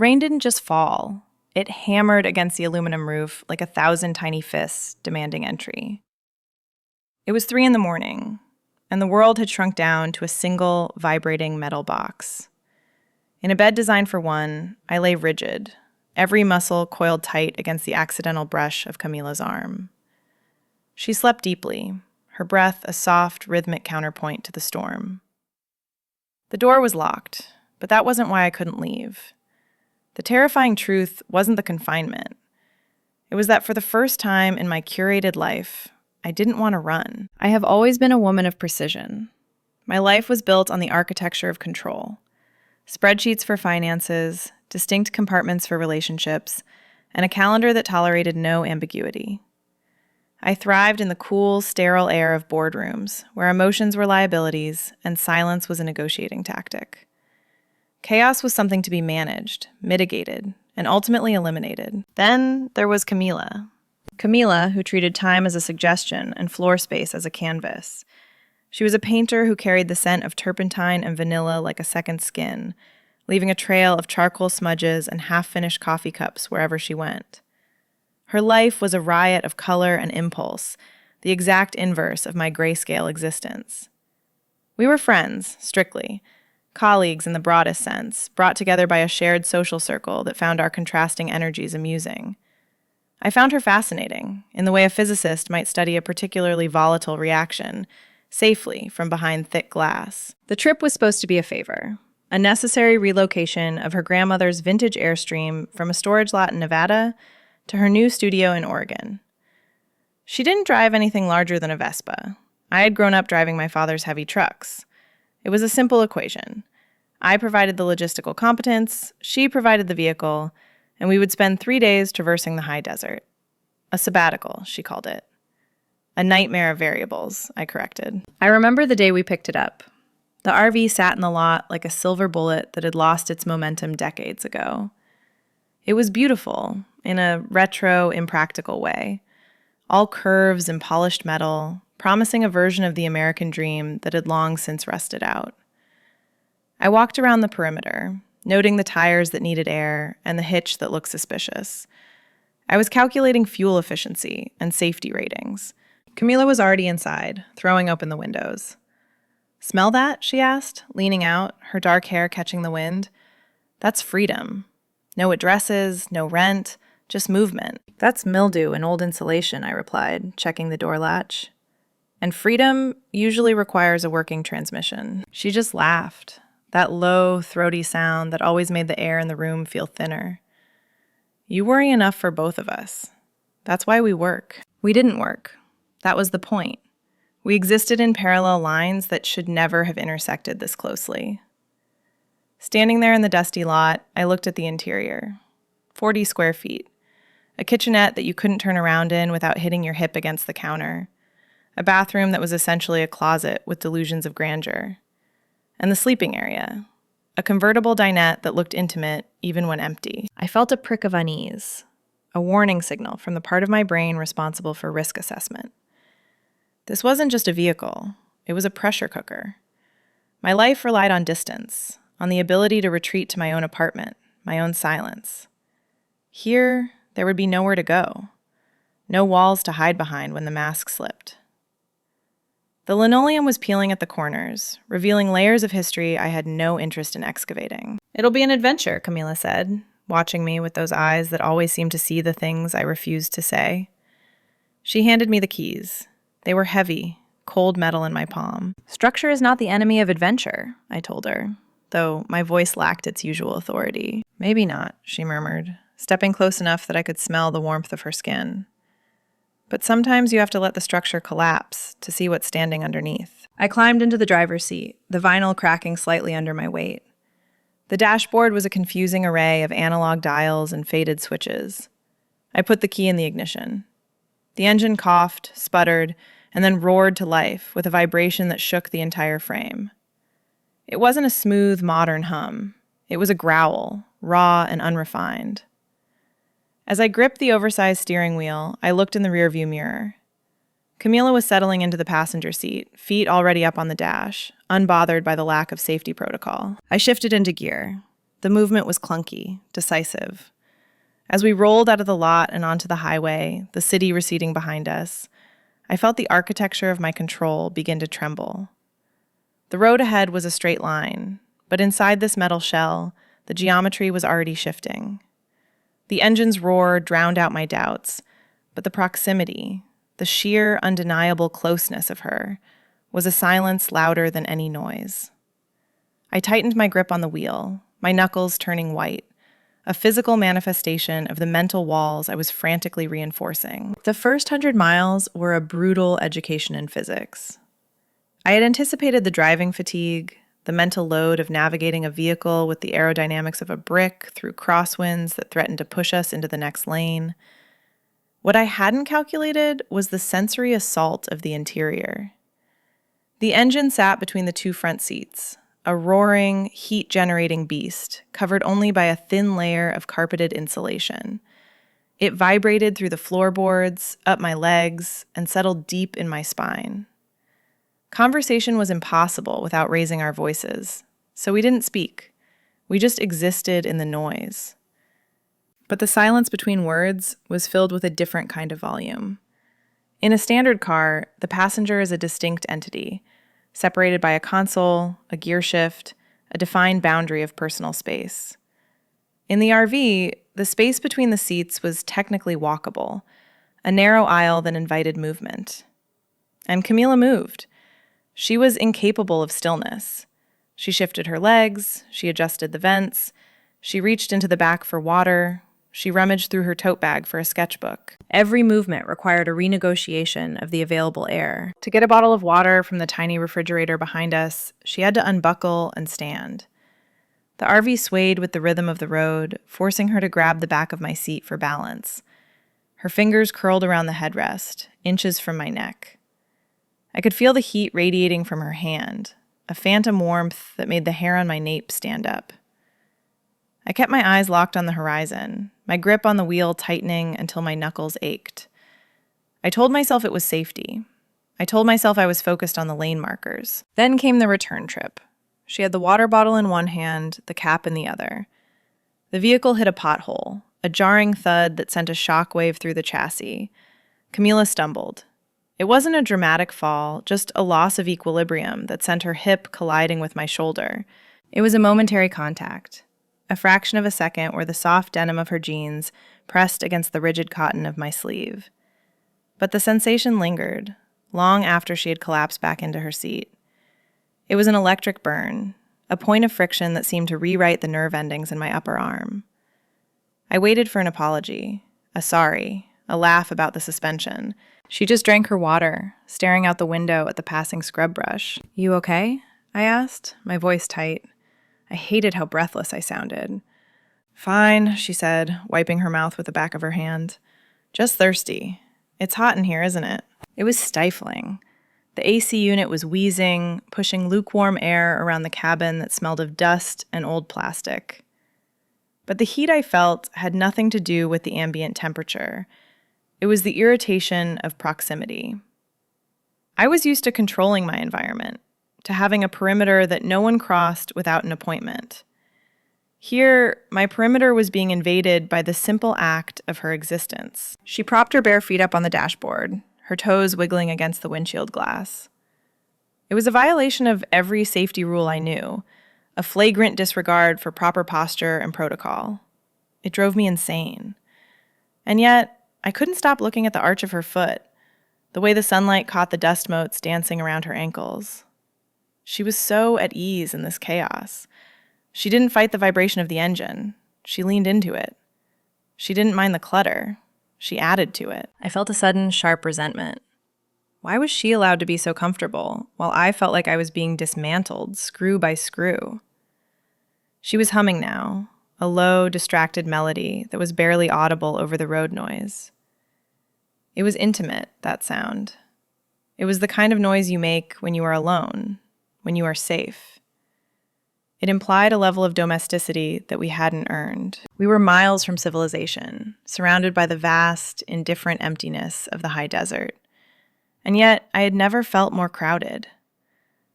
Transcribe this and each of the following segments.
rain didn't just fall. It hammered against the aluminum roof like 1,000 tiny fists demanding entry. It was 3 a.m, and the world had shrunk down to a single vibrating metal box. In a bed designed for one, I lay rigid, every muscle coiled tight against the accidental brush of Camila's arm. She slept deeply, her breath a soft, rhythmic counterpoint to the storm. The door was locked, but that wasn't why I couldn't leave. The terrifying truth wasn't the confinement. It was that for the first time in my curated life, I didn't want to run. I have always been a woman of precision. My life was built on the architecture of control. Spreadsheets for finances, distinct compartments for relationships, and a calendar that tolerated no ambiguity. I thrived in the cool, sterile air of boardrooms, where emotions were liabilities and silence was a negotiating tactic. Chaos was something to be managed, mitigated, and ultimately eliminated. Then there was Camila. Camila, who treated time as a suggestion and floor space as a canvas. She was a painter who carried the scent of turpentine and vanilla like a second skin, leaving a trail of charcoal smudges and half-finished coffee cups wherever she went. Her life was a riot of color and impulse, the exact inverse of my grayscale existence. We were friends, strictly, colleagues in the broadest sense, brought together by a shared social circle that found our contrasting energies amusing. I found her fascinating, in the way a physicist might study a particularly volatile reaction, safely from behind thick glass. The trip was supposed to be a favor, a necessary relocation of her grandmother's vintage Airstream from a storage lot in Nevada to her new studio in Oregon. She didn't drive anything larger than a Vespa. I had grown up driving my father's heavy trucks. It was a simple equation. I provided the logistical competence, she provided the vehicle, and we would spend 3 days traversing the high desert. A sabbatical, she called it. A nightmare of variables, I corrected. I remember the day we picked it up. The RV sat in the lot like a silver bullet that had lost its momentum decades ago. It was beautiful, in a retro, impractical way. All curves and polished metal, promising a version of the American dream that had long since rusted out. I walked around the perimeter, noting the tires that needed air and the hitch that looked suspicious. I was calculating fuel efficiency and safety ratings. Camila was already inside, throwing open the windows. "Smell that?" she asked, leaning out, her dark hair catching the wind. "That's freedom. No addresses, no rent, just movement." "That's mildew and old insulation," I replied, checking the door latch. "And freedom usually requires a working transmission." She just laughed, that low, throaty sound that always made the air in the room feel thinner. "You worry enough for both of us. That's why we work." We didn't work. That was the point. We existed in parallel lines that should never have intersected this closely. Standing there in the dusty lot, I looked at the interior. 40 square feet. A kitchenette that you couldn't turn around in without hitting your hip against the counter. A bathroom that was essentially a closet with delusions of grandeur. And the sleeping area. A convertible dinette that looked intimate even when empty. I felt a prick of unease. A warning signal from the part of my brain responsible for risk assessment. This wasn't just a vehicle. It was a pressure cooker. My life relied on distance, on the ability to retreat to my own apartment, my own silence. Here, there would be nowhere to go. No walls to hide behind when the mask slipped. The linoleum was peeling at the corners, revealing layers of history I had no interest in excavating. "It'll be an adventure," Camila said, watching me with those eyes that always seemed to see the things I refused to say. She handed me the keys. They were heavy, cold metal in my palm. "Structure is not the enemy of adventure," I told her, though my voice lacked its usual authority. "Maybe not," she murmured, stepping close enough that I could smell the warmth of her skin. "But sometimes you have to let the structure collapse to see what's standing underneath." I climbed into the driver's seat, the vinyl cracking slightly under my weight. The dashboard was a confusing array of analog dials and faded switches. I put the key in the ignition. The engine coughed, sputtered, and then roared to life with a vibration that shook the entire frame. It wasn't a smooth, modern hum. It was a growl, raw and unrefined. As I gripped the oversized steering wheel, I looked in the rearview mirror. Camila was settling into the passenger seat, feet already up on the dash, unbothered by the lack of safety protocol. I shifted into gear. The movement was clunky, decisive. As we rolled out of the lot and onto the highway, the city receding behind us, I felt the architecture of my control begin to tremble. The road ahead was a straight line, but inside this metal shell, the geometry was already shifting. The engine's roar drowned out my doubts, but the proximity, the sheer, undeniable closeness of her, was a silence louder than any noise. I tightened my grip on the wheel, my knuckles turning white, a physical manifestation of the mental walls I was frantically reinforcing. The first 100 miles were a brutal education in physics. I had anticipated the driving fatigue, the mental load of navigating a vehicle with the aerodynamics of a brick through crosswinds that threatened to push us into the next lane. What I hadn't calculated was the sensory assault of the interior. The engine sat between the two front seats, a roaring, heat-generating beast covered only by a thin layer of carpeted insulation. It vibrated through the floorboards, up my legs, and settled deep in my spine. Conversation was impossible without raising our voices, so we didn't speak. We just existed in the noise. But the silence between words was filled with a different kind of volume. In a standard car, the passenger is a distinct entity, separated by a console, a gear shift, a defined boundary of personal space. In the RV, the space between the seats was technically walkable, a narrow aisle that invited movement. And Camila moved. She was incapable of stillness. She shifted her legs, she adjusted the vents, she reached into the back for water, she rummaged through her tote bag for a sketchbook. Every movement required a renegotiation of the available air. To get a bottle of water from the tiny refrigerator behind us, she had to unbuckle and stand. The RV swayed with the rhythm of the road, forcing her to grab the back of my seat for balance. Her fingers curled around the headrest, inches from my neck. I could feel the heat radiating from her hand, a phantom warmth that made the hair on my nape stand up. I kept my eyes locked on the horizon, my grip on the wheel tightening until my knuckles ached. I told myself it was safety. I told myself I was focused on the lane markers. Then came the return trip. She had the water bottle in one hand, the cap in the other. The vehicle hit a pothole, a jarring thud that sent a shockwave through the chassis. Camila stumbled. It wasn't a dramatic fall, just a loss of equilibrium that sent her hip colliding with my shoulder. It was a momentary contact. A fraction of a second where the soft denim of her jeans pressed against the rigid cotton of my sleeve. But the sensation lingered, long after she had collapsed back into her seat. It was an electric burn, a point of friction that seemed to rewrite the nerve endings in my upper arm. I waited for an apology, a sorry, a laugh about the suspension. She just drank her water, staring out the window at the passing scrub brush. "You okay?" I asked, my voice tight. I hated how breathless I sounded. "Fine," she said, wiping her mouth with the back of her hand. "Just thirsty. It's hot in here, isn't it?" It was stifling. The AC unit was wheezing, pushing lukewarm air around the cabin that smelled of dust and old plastic. But the heat I felt had nothing to do with the ambient temperature. It was the irritation of proximity. I was used to controlling my environment, to having a perimeter that no one crossed without an appointment. Here, my perimeter was being invaded by the simple act of her existence. She propped her bare feet up on the dashboard, her toes wiggling against the windshield glass. It was a violation of every safety rule I knew, a flagrant disregard for proper posture and protocol. It drove me insane. And yet, I couldn't stop looking at the arch of her foot, the way the sunlight caught the dust motes dancing around her ankles. She was so at ease in this chaos. She didn't fight the vibration of the engine. She leaned into it. She didn't mind the clutter. She added to it. I felt a sudden, sharp resentment. Why was she allowed to be so comfortable, while I felt like I was being dismantled, screw by screw? She was humming now, a low, distracted melody that was barely audible over the road noise. It was intimate, that sound. It was the kind of noise you make when you are alone, when you are safe. It implied a level of domesticity that we hadn't earned. We were miles from civilization, surrounded by the vast, indifferent emptiness of the high desert. And yet, I had never felt more crowded.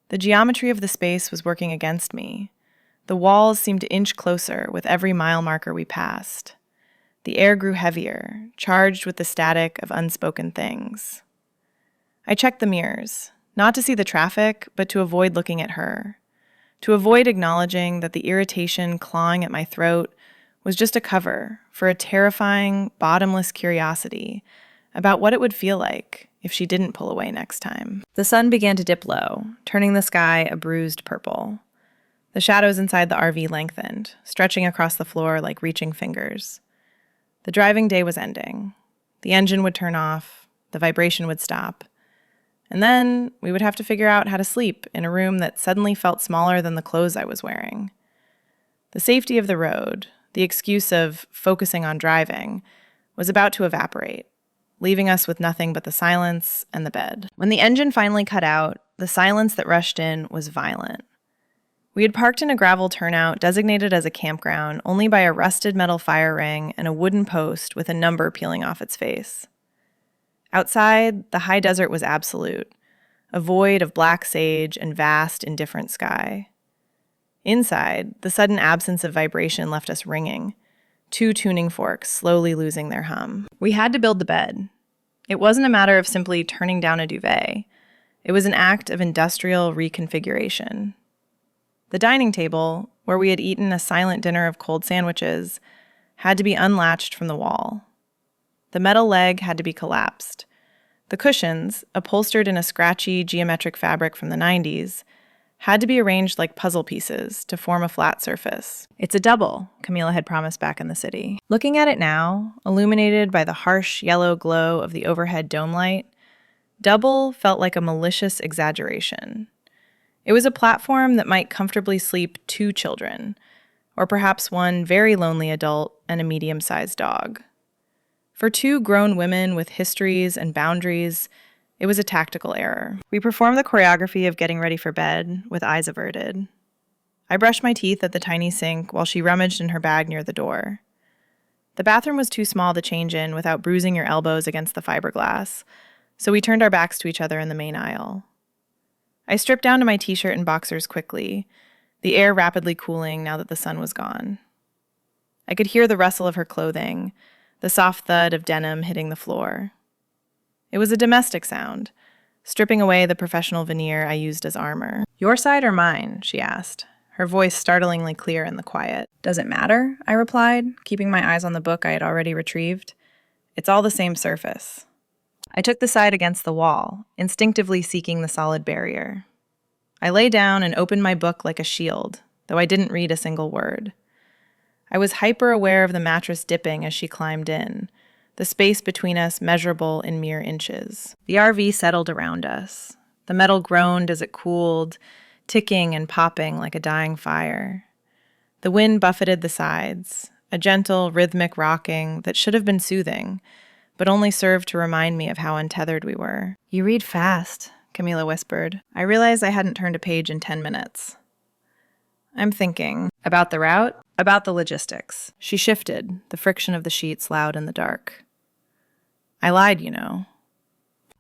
The geometry of the space was working against me. The walls seemed to inch closer with every mile marker we passed. The air grew heavier, charged with the static of unspoken things. I checked the mirrors, not to see the traffic, but to avoid looking at her, to avoid acknowledging that the irritation clawing at my throat was just a cover for a terrifying, bottomless curiosity about what it would feel like if she didn't pull away next time. The sun began to dip low, turning the sky a bruised purple. The shadows inside the RV lengthened, stretching across the floor like reaching fingers. The driving day was ending. The engine would turn off, the vibration would stop, and then we would have to figure out how to sleep in a room that suddenly felt smaller than the clothes I was wearing. The safety of the road, the excuse of focusing on driving, was about to evaporate, leaving us with nothing but the silence and the bed. When the engine finally cut out, the silence that rushed in was violent. We had parked in a gravel turnout designated as a campground only by a rusted metal fire ring and a wooden post with a number peeling off its face. Outside, the high desert was absolute, a void of black sage and vast, indifferent sky. Inside, the sudden absence of vibration left us ringing, 2 tuning forks slowly losing their hum. We had to build the bed. It wasn't a matter of simply turning down a duvet. It was an act of industrial reconfiguration. The dining table, where we had eaten a silent dinner of cold sandwiches, had to be unlatched from the wall. The metal leg had to be collapsed. The cushions, upholstered in a scratchy geometric fabric from the 90s, had to be arranged like puzzle pieces to form a flat surface. It's a double, Camila had promised back in the city. Looking at it now, illuminated by the harsh yellow glow of the overhead dome light, double felt like a malicious exaggeration. It was a platform that might comfortably sleep 2 children, or perhaps one very lonely adult and a medium-sized dog. For 2 grown women with histories and boundaries, it was a tactical error. We performed the choreography of getting ready for bed with eyes averted. I brushed my teeth at the tiny sink while she rummaged in her bag near the door. The bathroom was too small to change in without bruising your elbows against the fiberglass, so we turned our backs to each other in the main aisle. I stripped down to my t-shirt and boxers quickly, the air rapidly cooling now that the sun was gone. I could hear the rustle of her clothing, the soft thud of denim hitting the floor. It was a domestic sound, stripping away the professional veneer I used as armor. "Your side or mine?" she asked, her voice startlingly clear in the quiet. "Does it matter?" I replied, keeping my eyes on the book I had already retrieved. "It's all the same surface." I took the side against the wall, instinctively seeking the solid barrier. I lay down and opened my book like a shield, though I didn't read a single word. I was hyper-aware of the mattress dipping as she climbed in, the space between us measurable in mere inches. The RV settled around us. The metal groaned as it cooled, ticking and popping like a dying fire. The wind buffeted the sides, a gentle, rhythmic rocking that should have been soothing, but only served to remind me of how untethered we were. "You read fast," Camila whispered. I realized I hadn't turned a page in 10 minutes. "I'm thinking. About the route? About the logistics." She shifted, the friction of the sheets loud in the dark. "I lied, you know."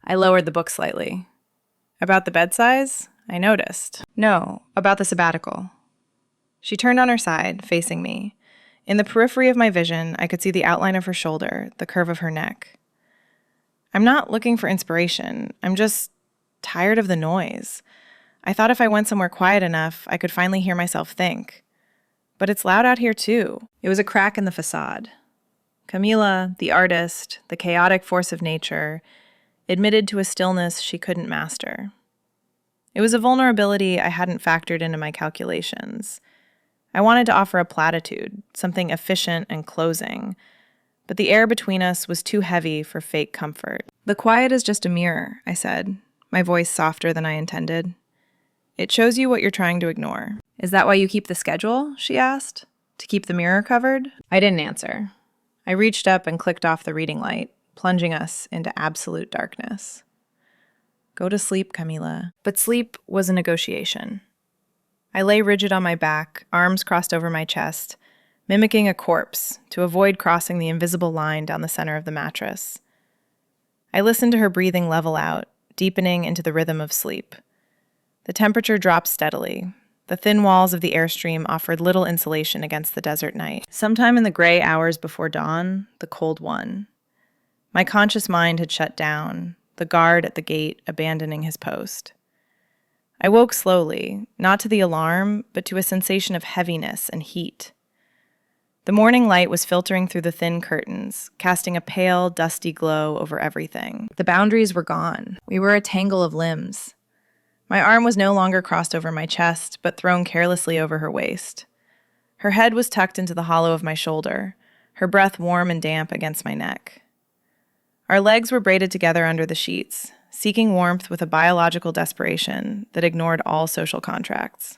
I lowered the book slightly. "About the bed size?" I noticed. "No, about the sabbatical." She turned on her side, facing me. In the periphery of my vision, I could see the outline of her shoulder, the curve of her neck. "I'm not looking for inspiration. I'm just tired of the noise. I thought if I went somewhere quiet enough, I could finally hear myself think. But it's loud out here too." It was a crack in the facade. Camila, the artist, the chaotic force of nature, admitted to a stillness she couldn't master. It was a vulnerability I hadn't factored into my calculations. I wanted to offer a platitude, something efficient and closing, but the air between us was too heavy for fake comfort. "The quiet is just a mirror," I said, my voice softer than I intended. "It shows you what you're trying to ignore." "Is that why you keep the schedule?" she asked. "To keep the mirror covered?" I didn't answer. I reached up and clicked off the reading light, plunging us into absolute darkness. "Go to sleep, Camila." But sleep was a negotiation. I lay rigid on my back, arms crossed over my chest, mimicking a corpse to avoid crossing the invisible line down the center of the mattress. I listened to her breathing level out, deepening into the rhythm of sleep. The temperature dropped steadily, The thin walls of the airstream offered little insulation against the desert night. Sometime in the gray hours before dawn, the cold won. My conscious mind had shut down, the guard at the gate abandoning his post. I woke slowly, not to the alarm, but to a sensation of heaviness and heat. The morning light was filtering through the thin curtains, casting a pale, dusty glow over everything. The boundaries were gone. We were a tangle of limbs. My arm was no longer crossed over my chest, but thrown carelessly over her waist. Her head was tucked into the hollow of my shoulder, her breath warm and damp against my neck. Our legs were braided together under the sheets, seeking warmth with a biological desperation that ignored all social contracts.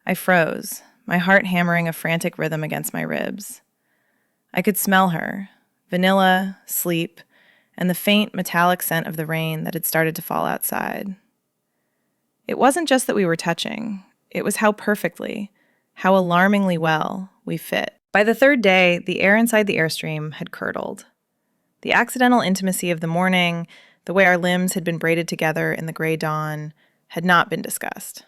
I froze, my heart hammering a frantic rhythm against my ribs. I could smell her, vanilla, sleep, and the faint metallic scent of the rain that had started to fall outside. It wasn't just that we were touching, it was how perfectly, how alarmingly well we fit. By the third day, the air inside the airstream had curdled. The accidental intimacy of the morning, the way our limbs had been braided together in the gray dawn, had not been discussed.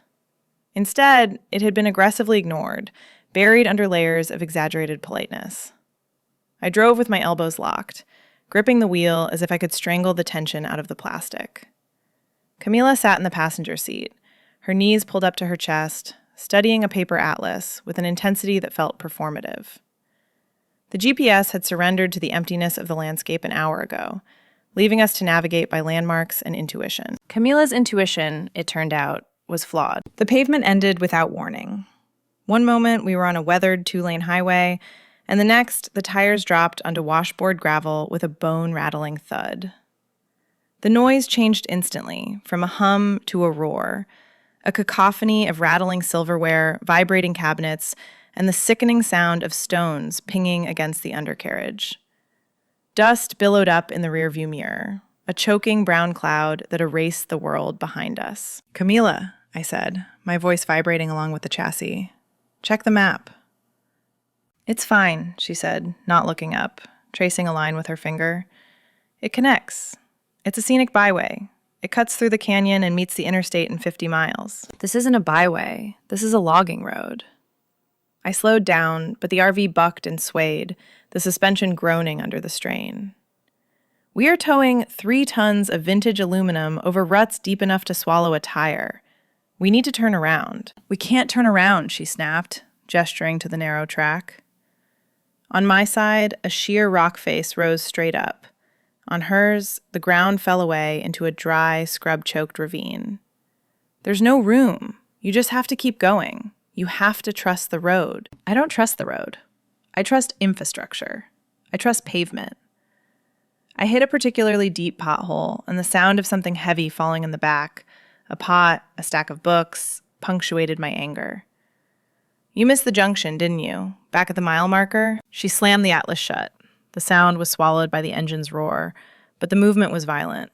Instead, it had been aggressively ignored, buried under layers of exaggerated politeness. I drove with my elbows locked, gripping the wheel as if I could strangle the tension out of the plastic. Camila sat in the passenger seat, her knees pulled up to her chest, studying a paper atlas with an intensity that felt performative. The GPS had surrendered to the emptiness of the landscape an hour ago, leaving us to navigate by landmarks and intuition. Camila's intuition, it turned out, was flawed. The pavement ended without warning. One moment, we were on a weathered 2-lane highway, and the next, the tires dropped onto washboard gravel with a bone-rattling thud. The noise changed instantly, from a hum to a roar, a cacophony of rattling silverware, vibrating cabinets, and the sickening sound of stones pinging against the undercarriage. Dust billowed up in the rearview mirror, a choking brown cloud that erased the world behind us. "Camila," I said, my voice vibrating along with the chassis. "Check the map." "It's fine," she said, not looking up, tracing a line with her finger. "It connects. It's a scenic byway. It cuts through the canyon and meets the interstate in 50 miles. This isn't a byway. This is a logging road." I slowed down, but the RV bucked and swayed, the suspension groaning under the strain. "We are towing 3 tons of vintage aluminum over ruts deep enough to swallow a tire. We need to turn around." "We can't turn around," she snapped, gesturing to the narrow track. On my side, a sheer rock face rose straight up. On hers, the ground fell away into a dry, scrub-choked ravine. "There's no room. You just have to keep going. You have to trust the road." "I don't trust the road. I trust infrastructure. I trust pavement." I hit a particularly deep pothole, and the sound of something heavy falling in the back, a pot, a stack of books, punctuated my anger. "You missed the junction, didn't you? Back at the mile marker?" She slammed the atlas shut. The sound was swallowed by the engine's roar, but the movement was violent.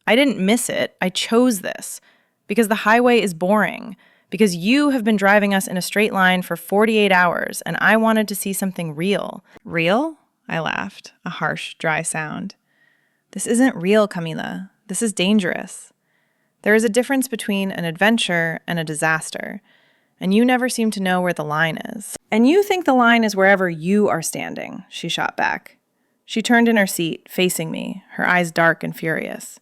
"I didn't miss it. I chose this. Because the highway is boring. Because you have been driving us in a straight line for 48 hours, and I wanted to see something real." "Real?" I laughed, a harsh, dry sound. "This isn't real, Camila. This is dangerous. There is a difference between an adventure and a disaster, and you never seem to know where the line is." "And you think the line is wherever you are standing," she shot back. She turned in her seat, facing me, her eyes dark and furious.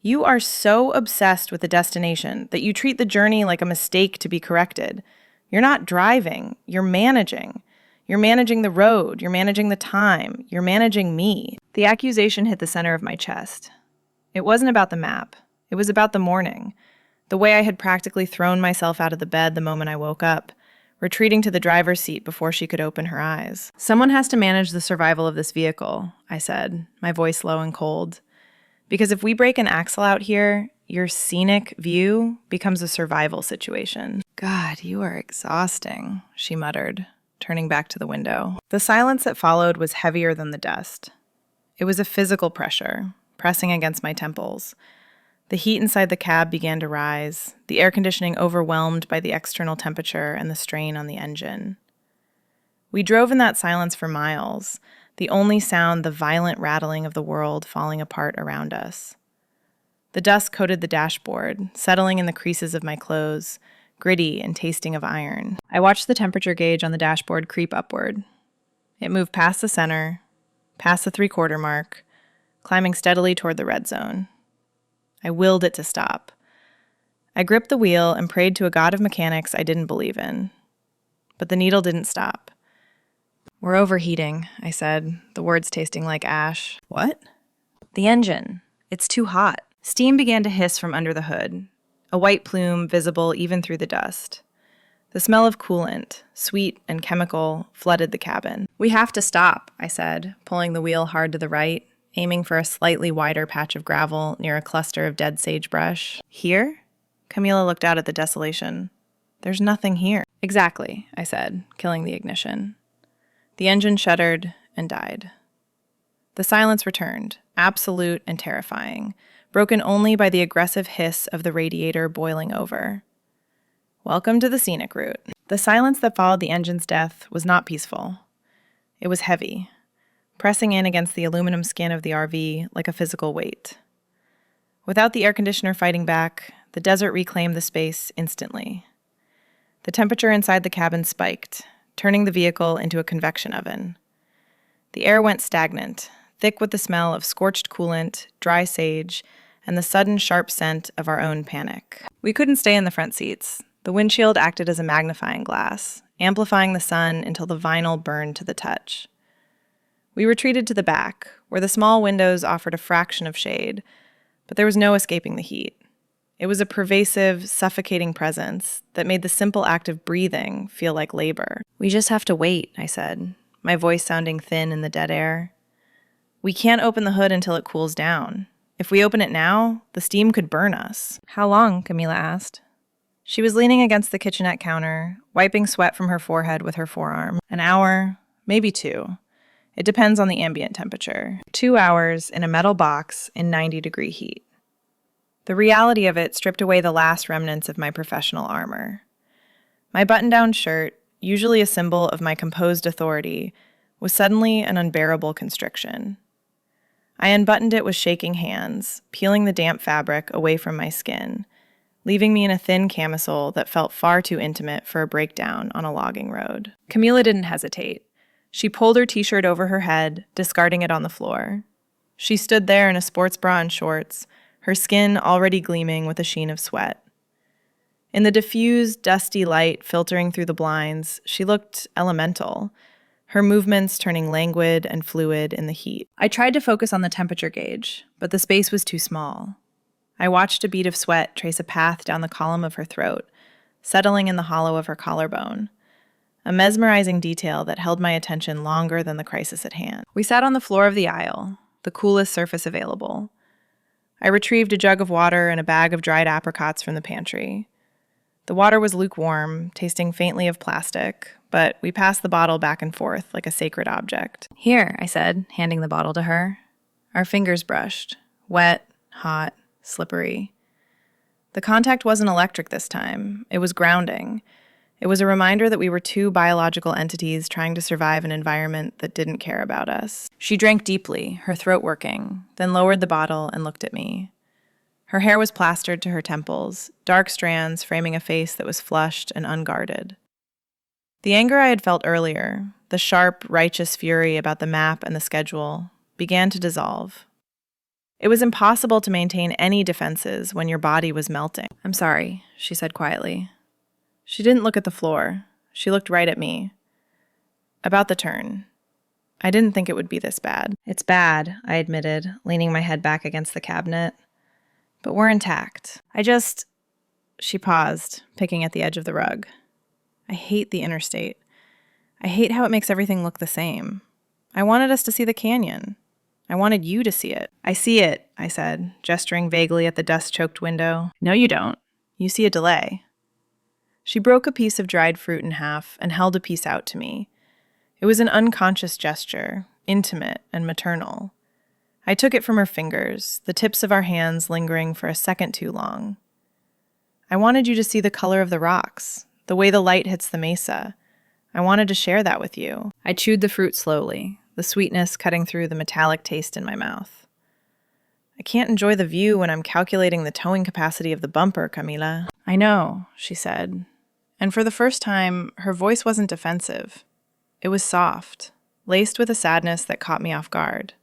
"You are so obsessed with the destination that you treat the journey like a mistake to be corrected. You're not driving, you're managing. You're managing the road, you're managing the time, you're managing me." The accusation hit the center of my chest. It wasn't about the map. It was about the morning, the way I had practically thrown myself out of the bed the moment I woke up, retreating to the driver's seat before she could open her eyes. "Someone has to manage the survival of this vehicle," I said, my voice low and cold. "Because if we break an axle out here, your scenic view becomes a survival situation." "God, you are exhausting," she muttered, turning back to the window. The silence that followed was heavier than the dust. It was a physical pressure, pressing against my temples. The heat inside the cab began to rise, the air conditioning overwhelmed by the external temperature and the strain on the engine. We drove in that silence for miles, the only sound the violent rattling of the world falling apart around us. The dust coated the dashboard, settling in the creases of my clothes, gritty and tasting of iron. I watched the temperature gauge on the dashboard creep upward. It moved past the center, past the 3/4 mark, climbing steadily toward the red zone. I willed it to stop. I gripped the wheel and prayed to a god of mechanics I didn't believe in. But the needle didn't stop. "We're overheating," I said, the words tasting like ash. "What?" "The engine. It's too hot." Steam began to hiss from under the hood, a white plume visible even through the dust. The smell of coolant, sweet and chemical, flooded the cabin. "We have to stop," I said, pulling the wheel hard to the right, aiming for a slightly wider patch of gravel near a cluster of dead sagebrush. "Here?" Camila looked out at the desolation. "There's nothing here." "Exactly," I said, killing the ignition. The engine shuddered and died. The silence returned, absolute and terrifying, broken only by the aggressive hiss of the radiator boiling over. Welcome to the scenic route. The silence that followed the engine's death was not peaceful. It was heavy, pressing in against the aluminum skin of the RV like a physical weight. Without the air conditioner fighting back, the desert reclaimed the space instantly. The temperature inside the cabin spiked, turning the vehicle into a convection oven. The air went stagnant, thick with the smell of scorched coolant, dry sage, and the sudden sharp scent of our own panic. We couldn't stay in the front seats. The windshield acted as a magnifying glass, amplifying the sun until the vinyl burned to the touch. We retreated to the back, where the small windows offered a fraction of shade, but there was no escaping the heat. It was a pervasive, suffocating presence that made the simple act of breathing feel like labor. "We just have to wait," I said, my voice sounding thin in the dead air. "We can't open the hood until it cools down. If we open it now, the steam could burn us." "How long?" Camila asked. She was leaning against the kitchenette counter, wiping sweat from her forehead with her forearm. "An hour, maybe 2. It depends on the ambient temperature. 2 hours in a metal box in 90-degree heat." The reality of it stripped away the last remnants of my professional armor. My button-down shirt, usually a symbol of my composed authority, was suddenly an unbearable constriction. I unbuttoned it with shaking hands, peeling the damp fabric away from my skin, leaving me in a thin camisole that felt far too intimate for a breakdown on a logging road. Camila didn't hesitate. She pulled her t-shirt over her head, discarding it on the floor. She stood there in a sports bra and shorts, her skin already gleaming with a sheen of sweat. In the diffused, dusty light filtering through the blinds, she looked elemental, her movements turning languid and fluid in the heat. I tried to focus on the temperature gauge, but the space was too small. I watched a bead of sweat trace a path down the column of her throat, settling in the hollow of her collarbone, a mesmerizing detail that held my attention longer than the crisis at hand. We sat on the floor of the aisle, the coolest surface available. I retrieved a jug of water and a bag of dried apricots from the pantry. The water was lukewarm, tasting faintly of plastic, but we passed the bottle back and forth like a sacred object. "Here," I said, handing the bottle to her. Our fingers brushed, wet, hot, slippery. The contact wasn't electric this time. It was grounding. It was a reminder that we were two biological entities trying to survive an environment that didn't care about us. She drank deeply, her throat working, then lowered the bottle and looked at me. Her hair was plastered to her temples, dark strands framing a face that was flushed and unguarded. The anger I had felt earlier, the sharp, righteous fury about the map and the schedule, began to dissolve. It was impossible to maintain any defenses when your body was melting. "I'm sorry," she said quietly. She didn't look at the floor. She looked right at me. "About the turn. I didn't think it would be this bad." "It's bad," I admitted, leaning my head back against the cabinet. "But we're intact. She paused, picking at the edge of the rug. "I hate the interstate. I hate how it makes everything look the same. I wanted us to see the canyon. I wanted you to see it." "I see it," I said, gesturing vaguely at the dust-choked window. "No, you don't. You see a delay." She broke a piece of dried fruit in half and held a piece out to me. It was an unconscious gesture, intimate and maternal. I took it from her fingers, the tips of our hands lingering for a second too long. "I wanted you to see the color of the rocks, the way the light hits the mesa. I wanted to share that with you." I chewed the fruit slowly, the sweetness cutting through the metallic taste in my mouth. "I can't enjoy the view when I'm calculating the towing capacity of the bumper, Camila." "I know," she said. And for the first time, her voice wasn't defensive. It was soft, laced with a sadness that caught me off guard.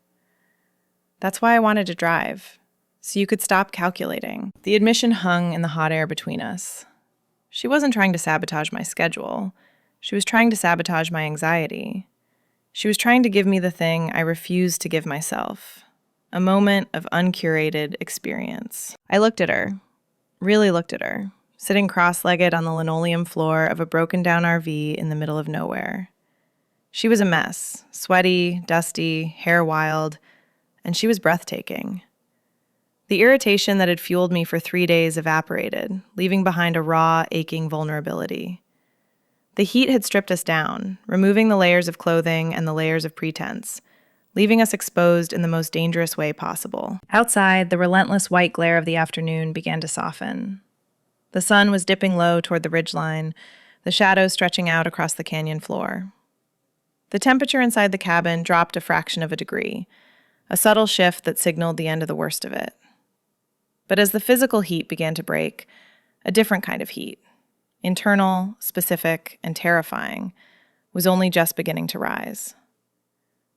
"That's why I wanted to drive, so you could stop calculating." The admission hung in the hot air between us. She wasn't trying to sabotage my schedule. She was trying to sabotage my anxiety. She was trying to give me the thing I refused to give myself, a moment of uncurated experience. I looked at her, really looked at her, sitting cross-legged on the linoleum floor of a broken-down RV in the middle of nowhere. She was a mess, sweaty, dusty, hair wild, and she was breathtaking. The irritation that had fueled me for 3 days evaporated, leaving behind a raw, aching vulnerability. The heat had stripped us down, removing the layers of clothing and the layers of pretense, leaving us exposed in the most dangerous way possible. Outside, the relentless white glare of the afternoon began to soften. The sun was dipping low toward the ridgeline, the shadows stretching out across the canyon floor. The temperature inside the cabin dropped a fraction of a degree, a subtle shift that signaled the end of the worst of it. But as the physical heat began to break, a different kind of heat, internal, specific, and terrifying, was only just beginning to rise.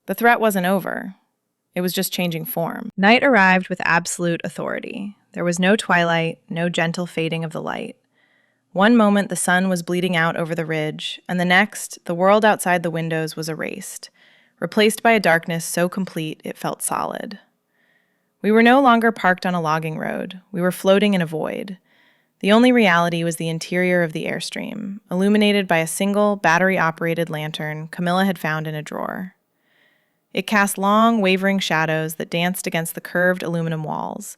The threat wasn't over. It was just changing form. Night arrived with absolute authority. There was no twilight, no gentle fading of the light. One moment the sun was bleeding out over the ridge, and the next, the world outside the windows was erased, replaced by a darkness so complete it felt solid. We were no longer parked on a logging road. We were floating in a void. The only reality was the interior of the Airstream, illuminated by a single battery-operated lantern Camilla had found in a drawer. It cast long, wavering shadows that danced against the curved aluminum walls,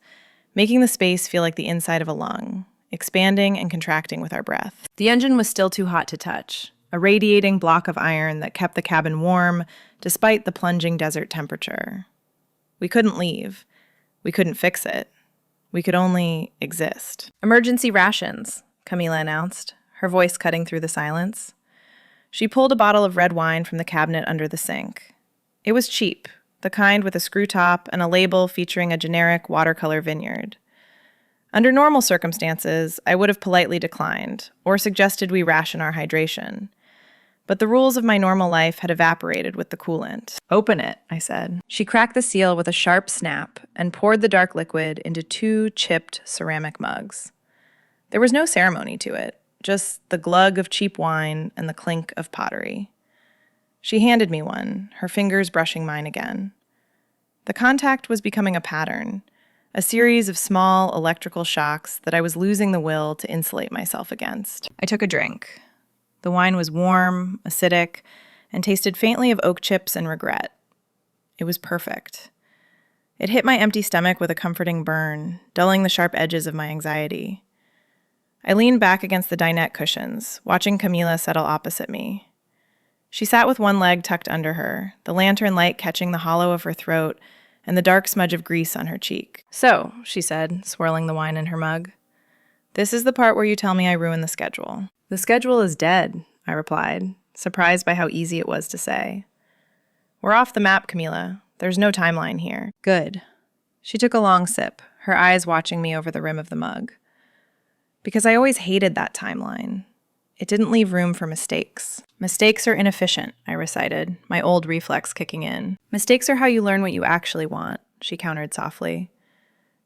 making the space feel like the inside of a lung, expanding and contracting with our breath. The engine was still too hot to touch, a radiating block of iron that kept the cabin warm despite the plunging desert temperature. We couldn't leave. We couldn't fix it. We could only exist. "Emergency rations," Camila announced, her voice cutting through the silence. She pulled a bottle of red wine from the cabinet under the sink. It was cheap, the kind with a screw top and a label featuring a generic watercolor vineyard. Under normal circumstances, I would have politely declined, or suggested we ration our hydration. But the rules of my normal life had evaporated with the coolant. "Open it," I said. She cracked the seal with a sharp snap and poured the dark liquid into 2 chipped ceramic mugs. There was no ceremony to it, just the glug of cheap wine and the clink of pottery. She handed me one, her fingers brushing mine again. The contact was becoming a pattern, a series of small electrical shocks that I was losing the will to insulate myself against. I took a drink. The wine was warm, acidic, and tasted faintly of oak chips and regret. It was perfect. It hit my empty stomach with a comforting burn, dulling the sharp edges of my anxiety. I leaned back against the dinette cushions, watching Camila settle opposite me. She sat with one leg tucked under her, the lantern light catching the hollow of her throat and the dark smudge of grease on her cheek. "So," she said, swirling the wine in her mug, "this is the part where you tell me I ruined the schedule." "The schedule is dead," I replied, surprised by how easy it was to say. "We're off the map, Camila. There's no timeline here." "Good." She took a long sip, her eyes watching me over the rim of the mug. "Because I always hated that timeline. It didn't leave room for mistakes." "Mistakes are inefficient," I recited, my old reflex kicking in. "Mistakes are how you learn what you actually want," she countered softly.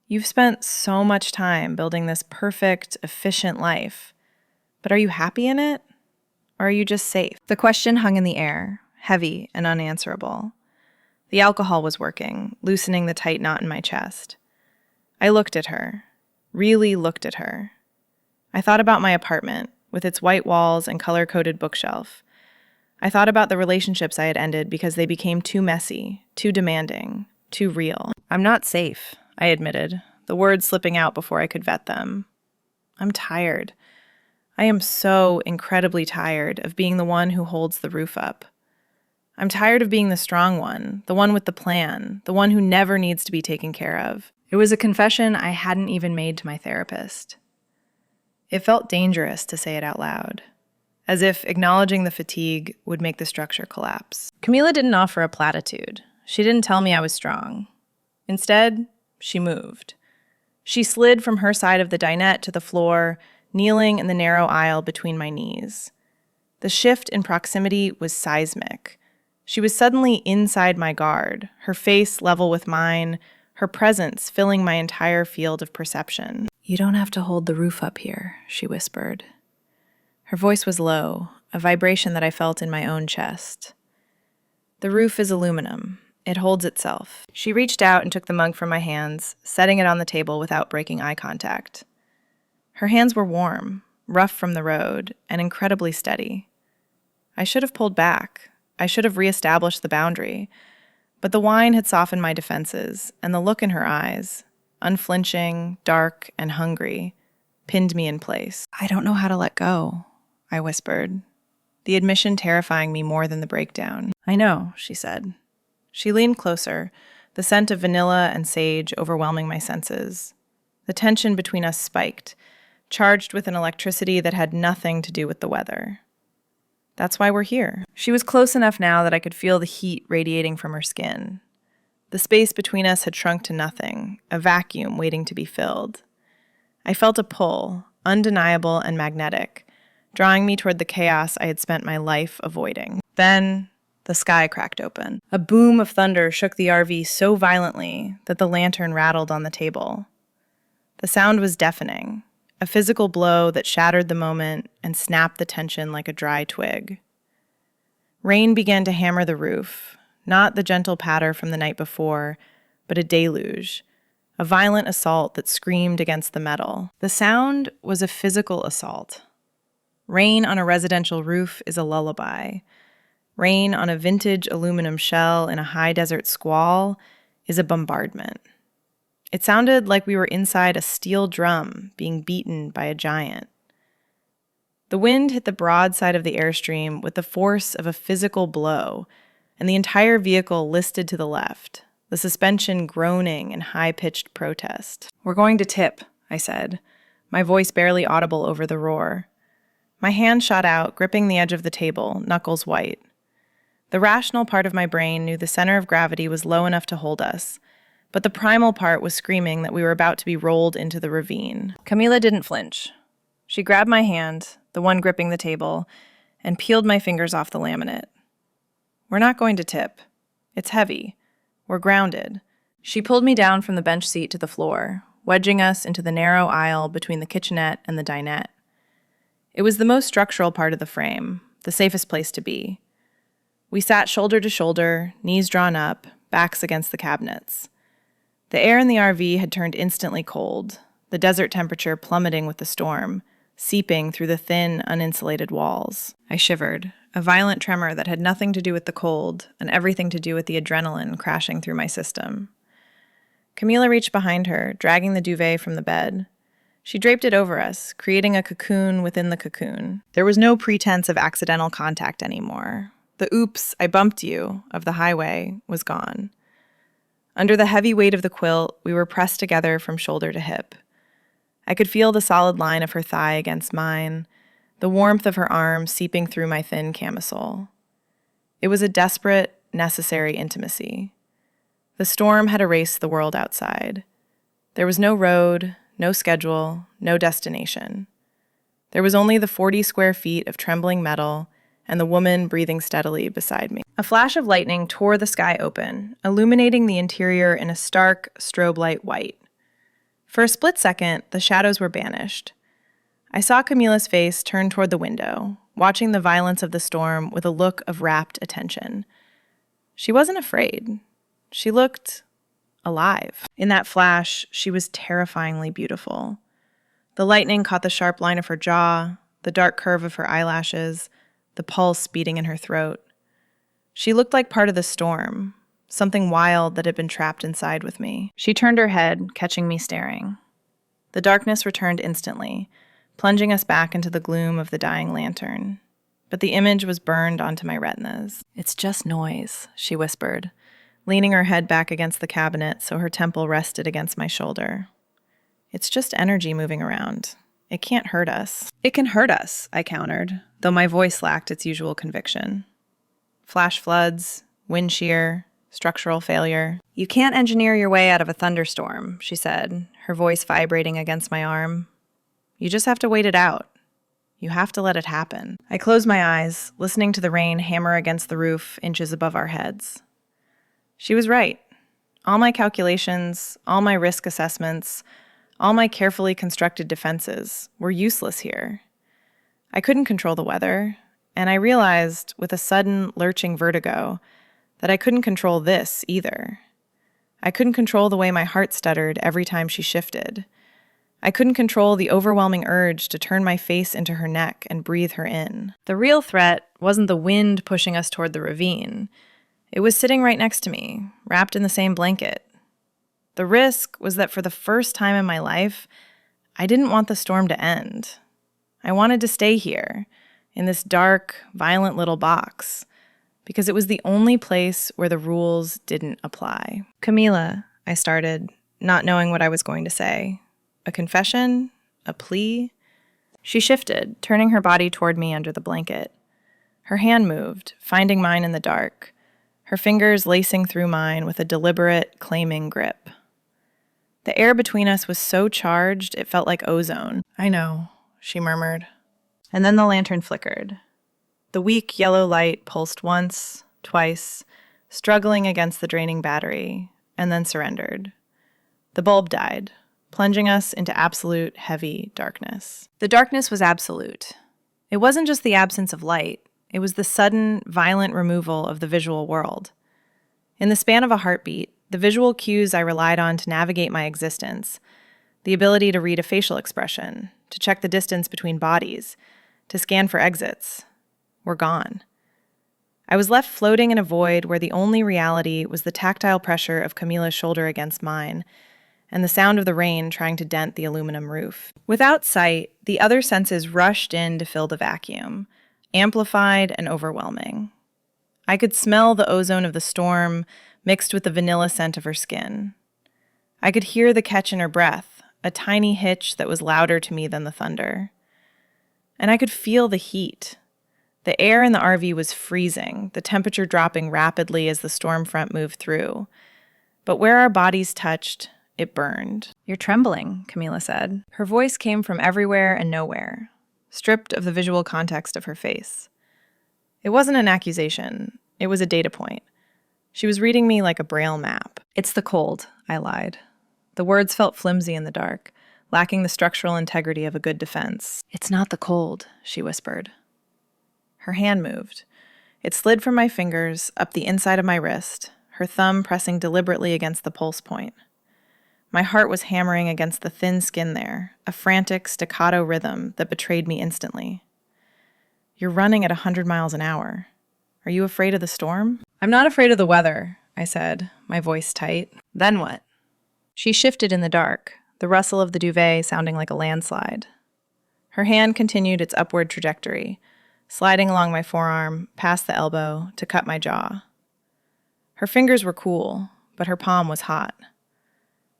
"You've spent so much time building this perfect, efficient life. But are you happy in it? Or are you just safe?" The question hung in the air, heavy and unanswerable. The alcohol was working, loosening the tight knot in my chest. I looked at her, really looked at her. I thought about my apartment, with its white walls and color-coded bookshelf. I thought about the relationships I had ended because they became too messy, too demanding, too real. "I'm not safe," I admitted, the words slipping out before I could vet them. "I'm tired. I am so incredibly tired of being the one who holds the roof up. I'm tired of being the strong one, the one with the plan, the one who never needs to be taken care of." It was a confession I hadn't even made to my therapist. It felt dangerous to say it out loud, as if acknowledging the fatigue would make the structure collapse. Camila didn't offer a platitude. She didn't tell me I was strong. Instead, she moved. She slid from her side of the dinette to the floor, kneeling in the narrow aisle between my knees. The shift in proximity was seismic. She was suddenly inside my guard, her face level with mine, her presence filling my entire field of perception. "You don't have to hold the roof up here," she whispered. Her voice was low, a vibration that I felt in my own chest. "The roof is aluminum. It holds itself." She reached out and took the mug from my hands, setting it on the table without breaking eye contact. Her hands were warm, rough from the road, and incredibly steady. I should have pulled back. I should have reestablished the boundary. But the wine had softened my defenses, and the look in her eyes, unflinching, dark, and hungry, pinned me in place. "I don't know how to let go," I whispered, the admission terrifying me more than the breakdown. "I know," she said. She leaned closer, the scent of vanilla and sage overwhelming my senses. The tension between us spiked, charged with an electricity that had nothing to do with the weather. "That's why we're here." She was close enough now that I could feel the heat radiating from her skin. The space between us had shrunk to nothing, a vacuum waiting to be filled. I felt a pull, undeniable and magnetic, drawing me toward the chaos I had spent my life avoiding. Then the sky cracked open. A boom of thunder shook the RV so violently that the lantern rattled on the table. The sound was deafening, a physical blow that shattered the moment and snapped the tension like a dry twig. Rain began to hammer the roof, not the gentle patter from the night before, but a deluge, a violent assault that screamed against the metal. The sound was a physical assault. Rain on a residential roof is a lullaby. Rain on a vintage aluminum shell in a high desert squall is a bombardment. It sounded like we were inside a steel drum being beaten by a giant. The wind hit the broad side of the Airstream with the force of a physical blow, and the entire vehicle listed to the left, the suspension groaning in high-pitched protest. "We're going to tip," I said, my voice barely audible over the roar. My hand shot out, gripping the edge of the table, knuckles white. The rational part of my brain knew the center of gravity was low enough to hold us, but the primal part was screaming that we were about to be rolled into the ravine. Camila didn't flinch. She grabbed my hand, the one gripping the table, and peeled my fingers off the laminate. "We're not going to tip. It's heavy. We're grounded." She pulled me down from the bench seat to the floor, wedging us into the narrow aisle between the kitchenette and the dinette. It was the most structural part of the frame, the safest place to be. We sat shoulder to shoulder, knees drawn up, backs against the cabinets. The air in the RV had turned instantly cold, the desert temperature plummeting with the storm, seeping through the thin, uninsulated walls. I shivered, a violent tremor that had nothing to do with the cold and everything to do with the adrenaline crashing through my system. Camila reached behind her, dragging the duvet from the bed. She draped it over us, creating a cocoon within the cocoon. There was no pretense of accidental contact anymore. The "oops, I bumped you" of the highway was gone. Under the heavy weight of the quilt, we were pressed together from shoulder to hip. I could feel the solid line of her thigh against mine, the warmth of her arm seeping through my thin camisole. It was a desperate, necessary intimacy. The storm had erased the world outside. There was no road, no schedule, no destination. There was only the 40 square feet of trembling metal and the woman breathing steadily beside me. A flash of lightning tore the sky open, illuminating the interior in a stark, strobe light white. For a split second, the shadows were banished. I saw Camila's face turn toward the window, watching the violence of the storm with a look of rapt attention. She wasn't afraid. She looked alive. In that flash, she was terrifyingly beautiful. The lightning caught the sharp line of her jaw, the dark curve of her eyelashes, the pulse beating in her throat. She looked like part of the storm, something wild that had been trapped inside with me. She turned her head, catching me staring. The darkness returned instantly, plunging us back into the gloom of the dying lantern. But the image was burned onto my retinas. "It's just noise," she whispered, leaning her head back against the cabinet so her temple rested against my shoulder. "It's just energy moving around. It can't hurt us." "It can hurt us," I countered, though my voice lacked its usual conviction. "Flash floods, wind shear, structural failure." "You can't engineer your way out of a thunderstorm," she said, her voice vibrating against my arm. You just have to wait it out. You have to let it happen. I closed my eyes, listening to the rain hammer against the roof inches above our heads. She was right. All my calculations, all my risk assessments, all my carefully constructed defenses were useless here. I couldn't control the weather, and I realized, with a sudden, lurching vertigo, that I couldn't control this either. I couldn't control the way my heart stuttered every time she shifted. I couldn't control the overwhelming urge to turn my face into her neck and breathe her in. The real threat wasn't the wind pushing us toward the ravine. It was sitting right next to me, wrapped in the same blanket. The risk was that for the first time in my life, I didn't want the storm to end. I wanted to stay here, in this dark, violent little box, because it was the only place where the rules didn't apply. Camila, I started, not knowing what I was going to say. A confession? A plea? She shifted, turning her body toward me under the blanket. Her hand moved, finding mine in the dark, her fingers lacing through mine with a deliberate, claiming grip. The air between us was so charged it felt like ozone. "I know," she murmured. And then the lantern flickered. The weak yellow light pulsed once, twice, struggling against the draining battery, and then surrendered. The bulb died, plunging us into absolute, heavy darkness. The darkness was absolute. It wasn't just the absence of light. It was the sudden, violent removal of the visual world. In the span of a heartbeat, the visual cues I relied on to navigate my existence, the ability to read a facial expression, to check the distance between bodies, to scan for exits, were gone. I was left floating in a void where the only reality was the tactile pressure of Camila's shoulder against mine, and the sound of the rain trying to dent the aluminum roof. Without sight, the other senses rushed in to fill the vacuum, amplified and overwhelming. I could smell the ozone of the storm mixed with the vanilla scent of her skin. I could hear the catch in her breath, a tiny hitch that was louder to me than the thunder. And I could feel the heat. The air in the RV was freezing, the temperature dropping rapidly as the storm front moved through. But where our bodies touched, it burned. "You're trembling," Camila said. Her voice came from everywhere and nowhere, stripped of the visual context of her face. It wasn't an accusation. It was a data point. She was reading me like a braille map. "It's the cold," I lied. The words felt flimsy in the dark, lacking the structural integrity of a good defense. "It's not the cold," she whispered. Her hand moved. It slid from my fingers up the inside of my wrist, her thumb pressing deliberately against the pulse point. My heart was hammering against the thin skin there, a frantic staccato rhythm that betrayed me instantly. "You're running at 100 miles an hour. Are you afraid of the storm?" "I'm not afraid of the weather," I said, my voice tight. "Then what?" She shifted in the dark, the rustle of the duvet sounding like a landslide. Her hand continued its upward trajectory, sliding along my forearm, past the elbow, to cut my jaw. Her fingers were cool, but her palm was hot.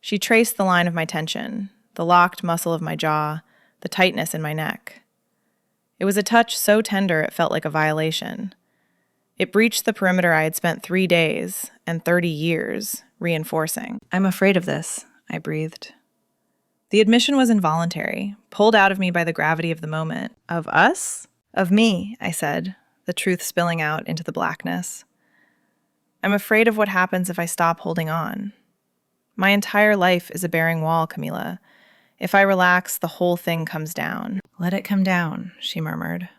She traced the line of my tension, the locked muscle of my jaw, the tightness in my neck. It was a touch so tender it felt like a violation. It breached the perimeter I had spent 3 days and 30 years reinforcing. "I'm afraid of this," I breathed. The admission was involuntary, pulled out of me by the gravity of the moment. "Of us?" "Of me," I said, the truth spilling out into the blackness. "I'm afraid of what happens if I stop holding on. My entire life is a bearing wall, Camila. If I relax, the whole thing comes down." "Let it come down," she murmured.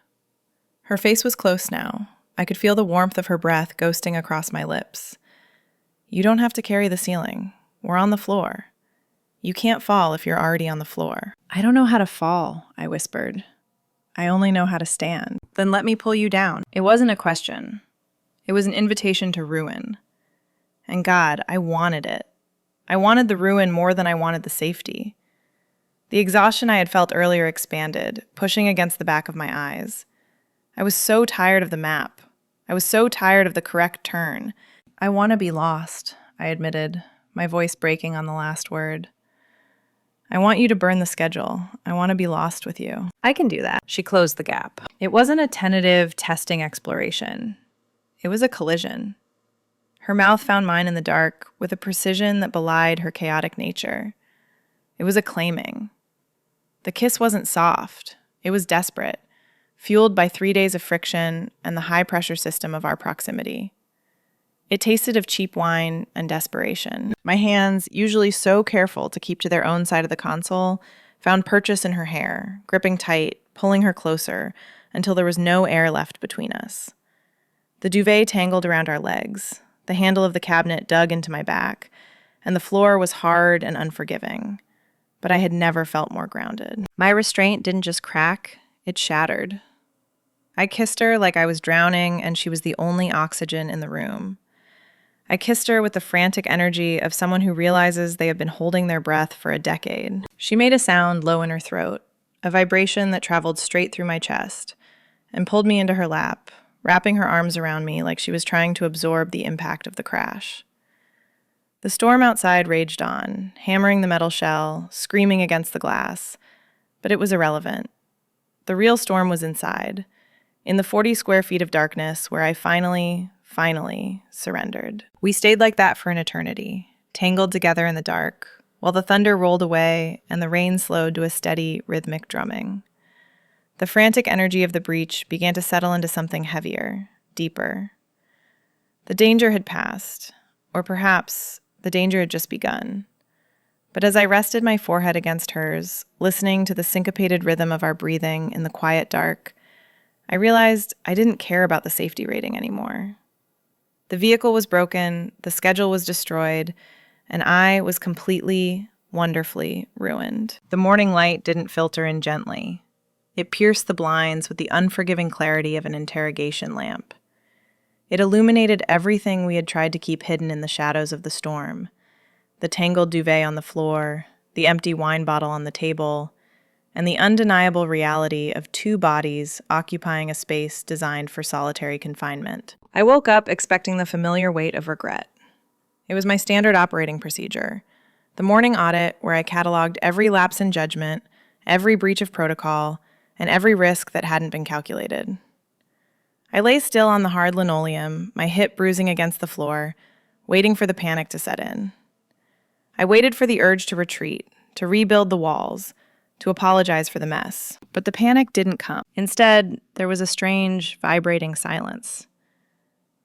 Her face was close now. I could feel the warmth of her breath ghosting across my lips. "You don't have to carry the ceiling. We're on the floor. You can't fall if you're already on the floor." "I don't know how to fall," I whispered. "I only know how to stand." "Then let me pull you down." It wasn't a question. It was an invitation to ruin. And God, I wanted it. I wanted the ruin more than I wanted the safety. The exhaustion I had felt earlier expanded, pushing against the back of my eyes. I was so tired of the map. I was so tired of the correct turn. "I want to be lost," I admitted, my voice breaking on the last word. "I want you to burn the schedule. I want to be lost with you." "I can do that." She closed the gap. It wasn't a tentative, testing exploration. It was a collision. Her mouth found mine in the dark with a precision that belied her chaotic nature. It was a claiming. The kiss wasn't soft. It was desperate, fueled by 3 days of friction and the high-pressure system of our proximity. It tasted of cheap wine and desperation. My hands, usually so careful to keep to their own side of the console, found purchase in her hair, gripping tight, pulling her closer, until there was no air left between us. The duvet tangled around our legs, the handle of the cabinet dug into my back, and the floor was hard and unforgiving. But I had never felt more grounded. My restraint didn't just crack, it shattered. I kissed her like I was drowning and she was the only oxygen in the room. I kissed her with the frantic energy of someone who realizes they have been holding their breath for a decade. She made a sound low in her throat, a vibration that traveled straight through my chest, and pulled me into her lap, wrapping her arms around me like she was trying to absorb the impact of the crash. The storm outside raged on, hammering the metal shell, screaming against the glass, but it was irrelevant. The real storm was inside, in the 40 square feet of darkness where I finally surrendered. We stayed like that for an eternity, tangled together in the dark, while the thunder rolled away and the rain slowed to a steady, rhythmic drumming. The frantic energy of the breach began to settle into something heavier, deeper. The danger had passed, or perhaps the danger had just begun. But as I rested my forehead against hers, listening to the syncopated rhythm of our breathing in the quiet dark, I realized I didn't care about the safety rating anymore. The vehicle was broken, the schedule was destroyed, and I was completely, wonderfully ruined. The morning light didn't filter in gently. It pierced the blinds with the unforgiving clarity of an interrogation lamp. It illuminated everything we had tried to keep hidden in the shadows of the storm. The tangled duvet on the floor, the empty wine bottle on the table, and the undeniable reality of two bodies occupying a space designed for solitary confinement. I woke up expecting the familiar weight of regret. It was my standard operating procedure, the morning audit where I cataloged every lapse in judgment, every breach of protocol, and every risk that hadn't been calculated. I lay still on the hard linoleum, my hip bruising against the floor, waiting for the panic to set in. I waited for the urge to retreat, to rebuild the walls, to apologize for the mess. But the panic didn't come. Instead, there was a strange, vibrating silence.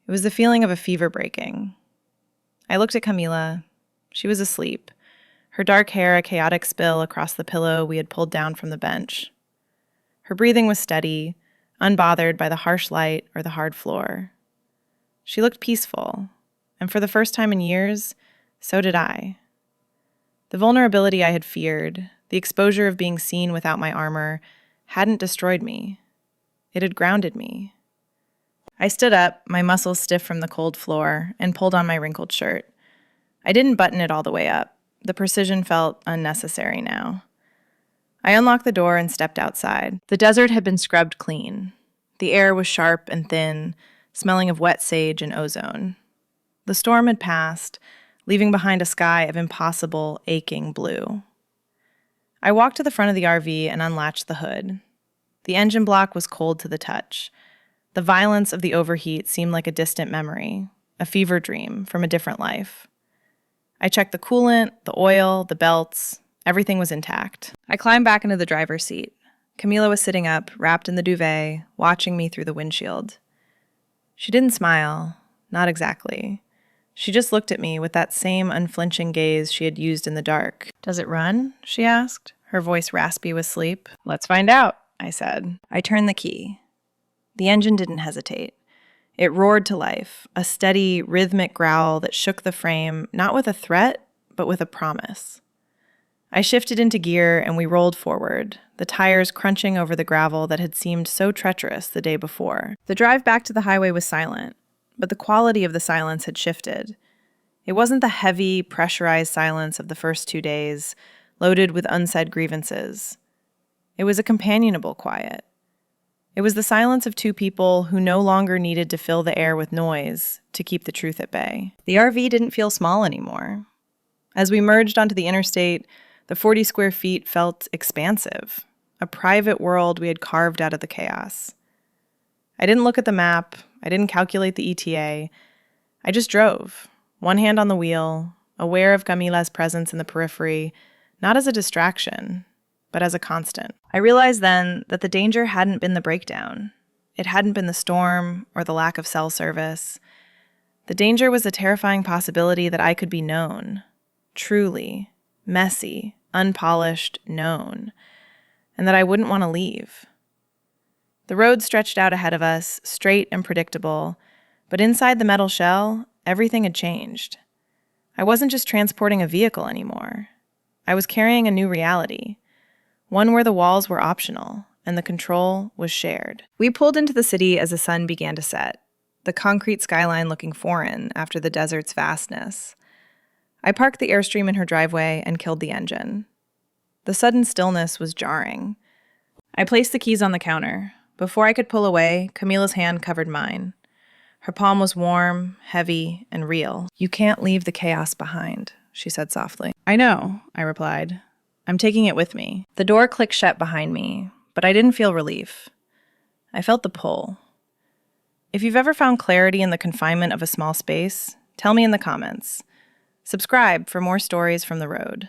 It was the feeling of a fever breaking. I looked at Camila. She was asleep, her dark hair a chaotic spill across the pillow we had pulled down from the bench. Her breathing was steady, unbothered by the harsh light or the hard floor. She looked peaceful, and for the first time in years, so did I. The vulnerability I had feared, the exposure of being seen without my armor, hadn't destroyed me. It had grounded me. I stood up, my muscles stiff from the cold floor, and pulled on my wrinkled shirt. I didn't button it all the way up. The precision felt unnecessary now. I unlocked the door and stepped outside. The desert had been scrubbed clean. The air was sharp and thin, smelling of wet sage and ozone. The storm had passed, leaving behind a sky of impossible, aching blue. I walked to the front of the RV and unlatched the hood. The engine block was cold to the touch. The violence of the overheat seemed like a distant memory, a fever dream from a different life. I checked the coolant, the oil, the belts. Everything was intact. I climbed back into the driver's seat. Camila was sitting up, wrapped in the duvet, watching me through the windshield. She didn't smile, not exactly. She just looked at me with that same unflinching gaze she had used in the dark. "Does it run?" she asked, her voice raspy with sleep. "Let's find out," I said. I turned the key. The engine didn't hesitate. It roared to life, a steady, rhythmic growl that shook the frame, not with a threat, but with a promise. I shifted into gear and we rolled forward, the tires crunching over the gravel that had seemed so treacherous the day before. The drive back to the highway was silent, but the quality of the silence had shifted. It wasn't the heavy, pressurized silence of the first 2 days, loaded with unsaid grievances. It was a companionable quiet. It was the silence of two people who no longer needed to fill the air with noise to keep the truth at bay. The RV didn't feel small anymore. As we merged onto the interstate, the 40 square feet felt expansive, a private world we had carved out of the chaos. I didn't look at the map. I didn't calculate the ETA. I just drove, one hand on the wheel, aware of Camila's presence in the periphery, not as a distraction, but but as a constant. I realized then that the danger hadn't been the breakdown. It hadn't been the storm or the lack of cell service. The danger was the terrifying possibility that I could be known, truly, messy, unpolished, known, and that I wouldn't want to leave. The road stretched out ahead of us, straight and predictable, but inside the metal shell, everything had changed. I wasn't just transporting a vehicle anymore. I was carrying a new reality, one where the walls were optional and the control was shared. We pulled into the city as the sun began to set, the concrete skyline looking foreign after the desert's vastness. I parked the Airstream in her driveway and killed the engine. The sudden stillness was jarring. I placed the keys on the counter. Before I could pull away, Camila's hand covered mine. Her palm was warm, heavy, and real. "You can't leave the chaos behind," she said softly. "I know," I replied. "I'm taking it with me." The door clicked shut behind me, but I didn't feel relief. I felt the pull. If you've ever found clarity in the confinement of a small space, tell me in the comments. Subscribe for more stories from the road.